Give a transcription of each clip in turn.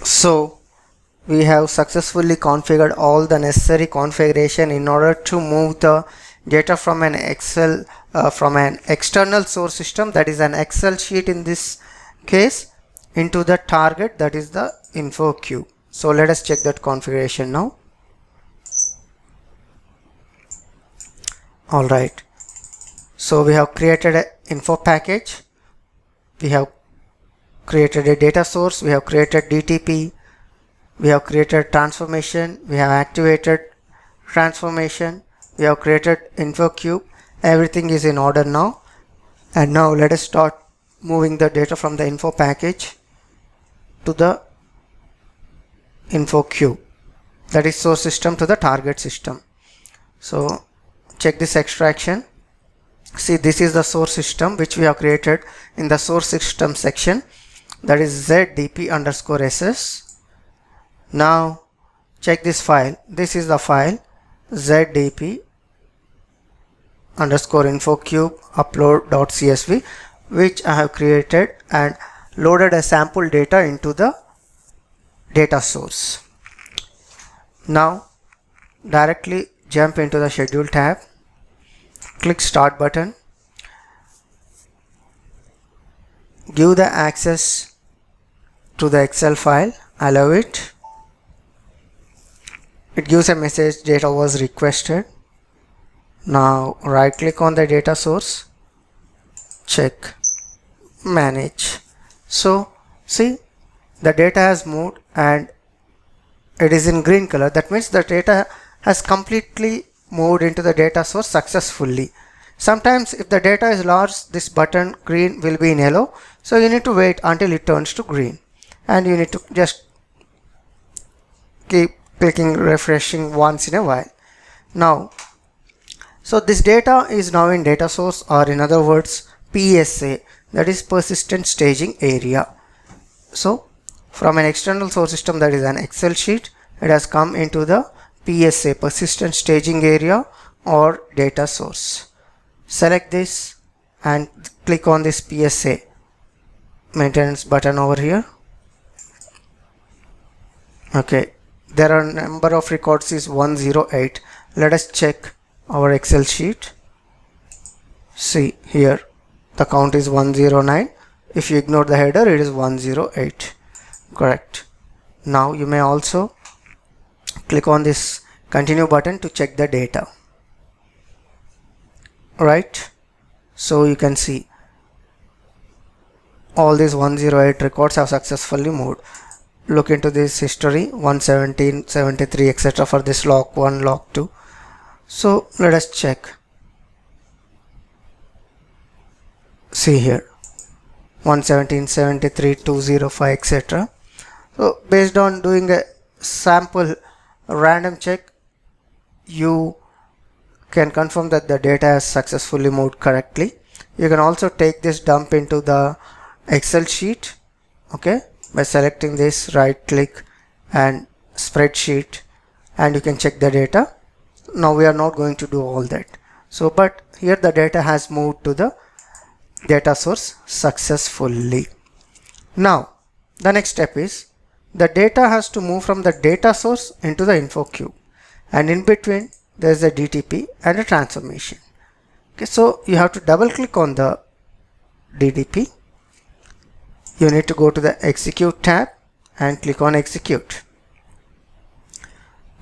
So we have successfully configured all the necessary configuration in order to move the data from an external source system, that is an Excel sheet in this case, into the target, that is the info queue. So let us check that configuration now. Alright, so we have created an info package, we have created a data source, we have created DTP, we have created transformation, we have activated transformation, we have created info queue. Everything is in order now. And now let us start moving the data from the info package to the info queue, that is source system to the target system. So check this extraction. See, this is the source system which we have created in the source system section, that is zdp_ss. Now check this file. This is the file zdp_infocube upload.csv, which I have created and loaded a sample data into the data source. Now directly jump into the schedule tab, click start button, give the access to the Excel file, allow it. It gives a message data was requested. Now right click on the data source, check manage. So see, the data has moved and it is in green color. That means the data has completely moved into the data source successfully. Sometimes if the data is large, this button green will be in yellow, so you need to wait until it turns to green, and you need to just keep clicking refreshing once in a while. Now, so this data is now in data source, or in other words PSA, that is persistent staging area. So from an external source system, that is an Excel sheet, it has come into the PSA, persistent staging area, or data source. Select this and click on this PSA maintenance button over here. Okay, there are number of records is 108. Let us check our Excel sheet. See here, the count is 109. If you ignore the header, it is 108. Correct. Now you may also click on this continue button to check the data. Right, so you can see all these 108 records have successfully moved. Look into this history, 117, 73, etc. for this log 1, log 2. So let us check. See here, 117, 73, 205, etc. So based on doing a sample random check, you can confirm that the data has successfully moved correctly. You can also take this dump into the Excel sheet, okay, by selecting this, right click and spreadsheet, and you can check the data. Now we are not going to do all that. So but here the data has moved to the data source successfully. Now the next step is the data has to move from the data source into the info queue, and in between there is a DTP and a transformation. Okay, so you have to double click on the DTP. You need to go to the execute tab and click on execute.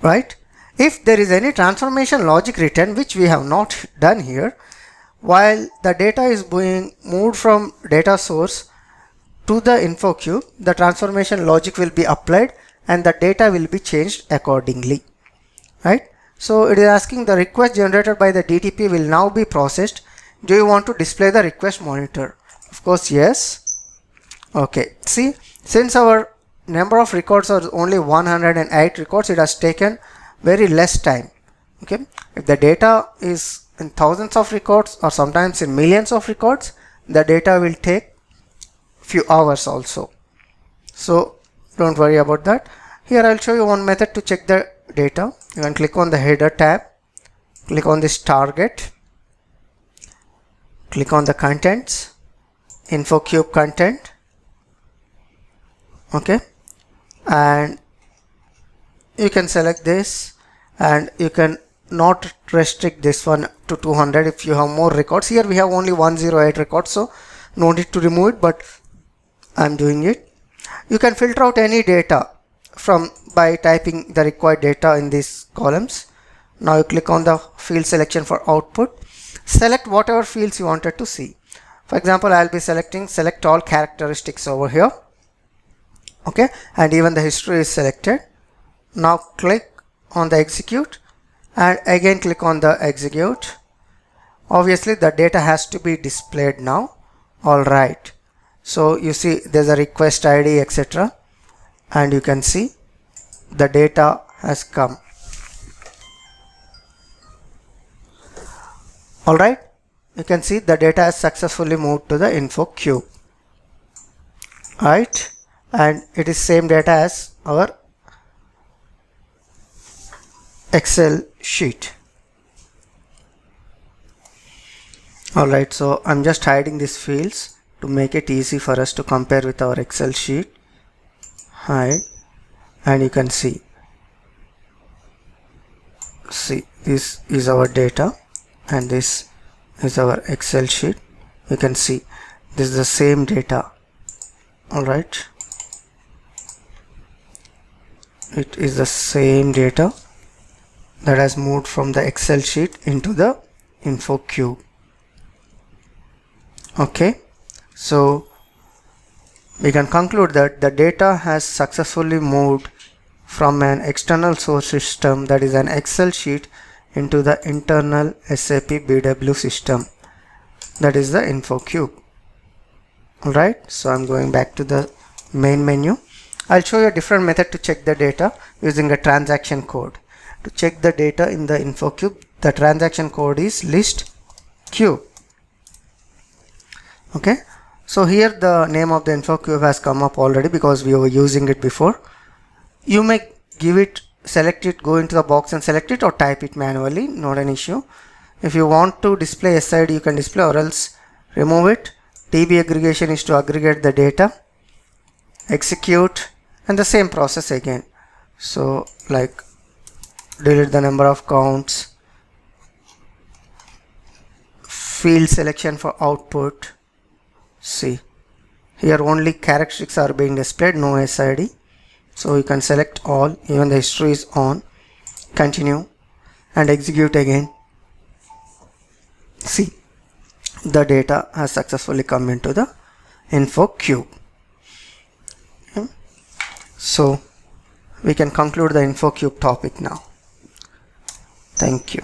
Right? If there is any transformation logic written, which we have not done here, while the data is being moved from data source to the info queue, the transformation logic will be applied and the data will be changed accordingly. Right? So it is asking the request generated by the DTP will now be processed. Do you want to display the request monitor? Of course, yes. Okay, see, since our number of records are only 108 records, it has taken very less time. Okay, if the data is in thousands of records or sometimes in millions of records, the data will take few hours also. So don't worry about that. Here I'll show you one method to check the data. You can click on the header tab, click on this target, click on the contents, info cube content. Okay, and you can select this, and you can not restrict this one to 200 if you have more records. Here we have only 108 records, so no need to remove it, but I'm doing it. You can filter out any data from by typing the required data in these columns. Now you click on the field selection for output. Select whatever fields you wanted to see. For example, I'll be selecting select all characteristics over here. Okay, and even the history is selected. Now click on the execute and again click on the execute. Obviously the data has to be displayed now. Alright, so you see there's a request ID, etc., and you can see the data has come. Alright, you can see the data has successfully moved to the info cube. Right, and it is same data as our Excel sheet. Alright, so I'm just hiding these fields to make it easy for us to compare with our Excel sheet. Hide, and you can see this is our data and this is our Excel sheet. You can see this is the same data. Alright, it is the same data that has moved from the Excel sheet into the info cube. Okay, so we can conclude that the data has successfully moved from an external source system, that is an Excel sheet, into the internal SAP BW system, that is the info cube. Alright, so I'm going back to the main menu. I'll show you a different method to check the data using a transaction code. To check the data in the info cube, the transaction code is list cube. Okay, so here the name of the info cube has come up already because we were using it before. You may give it, select it, go into the box and select it, or type it manually, not an issue. If you want to display SID, you can display, or else remove it. DB aggregation is to aggregate the data. Execute, and the same process again. So like delete the number of counts, field selection for output. See, here only characteristics are being displayed, no SID. So you can select all, even the history is on. Continue and execute again. See, the data has successfully come into the info cube. Okay. So we can conclude the info cube topic now. Thank you.